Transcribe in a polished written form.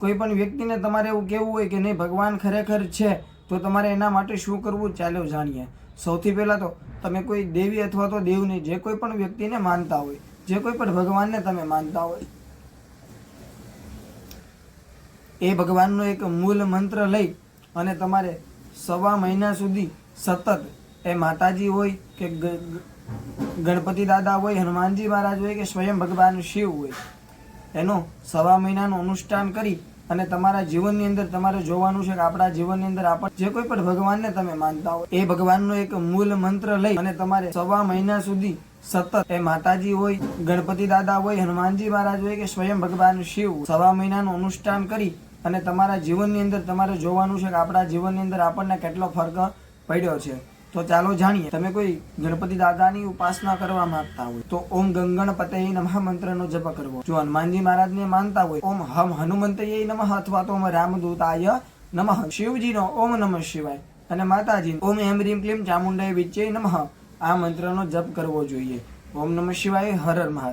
કોઈ પણ વ્યક્તિને તમારે એવું કહેવું હોય કે નહીં ભગવાન ખરેખર છે, તો તમારે એના માટે શું કરવું ચાલો જાણીએ। સૌથી પહેલાં તો તમે કોઈ દેવી અથવા તો દેવને જે કોઈ પણ વ્યક્તિને માનતા હોય, જે કોઈ પણ ભગવાનને તમે માનતા હોય, એ ભગવાનનો એક મૂળ મંત્ર લઈ અને તમારે 1.5 મહિના સુધી સતત એ માતાજી હોય કે ગણપતિ દાદા હોય, હનુમાનજી મહારાજ હોય કે સ્વયં ભગવાન શિવ હોય, એનો 1.5 મહિનાનું અનુષ્ઠાન કરી અને તમારા જીવનની અંદર તમારે જોવાનું છે કે આપણા જીવનની અંદર આપણે જે કોઈ પણ ભગવાનને તમે માનતા હોય એ ભગવાનનો એક મૂળ મંત્ર લઈ અને તમારે 1.5 મહિના સુધી સતત એ માતાજી હોય, ગણપતિ દાદા હોય, હનુમાનજી મહારાજ હોય કે સ્વયં ભગવાન શિવ 1.5 મહિનાનું અનુષ્ઠાન કરી અને તમારા જીવનની અંદર તમારે જોવાનું છે કે આપણા જીવનની અંદર આપણને કેટલો ફરક પડ્યો છે। તો ચાલો જાણીએ। તમે કોઈ ગણપતિ દાદાની ઉપાસના કરવા માંગતા હોય તો ઓમ ગંગણપતયે નમઃ મંત્રનો જપ કરવો। જો હનુમાનજી મહારાજને માનતા હોય ઓમ હમ હનુમંતયે નમઃ અથવા તો ઓમ રામદૂતાય નમઃ, શિવજીનો ઓમ નમઃ શિવાય અને માતાજી ઓમ એમ રીમ ક્લીમ ચામુંડાય વિચ્ચે નમઃ, આ મંત્રનો જપ કરવો જોઈએ। ઓમ નમઃ શિવાય, હર હર મહાદેવ।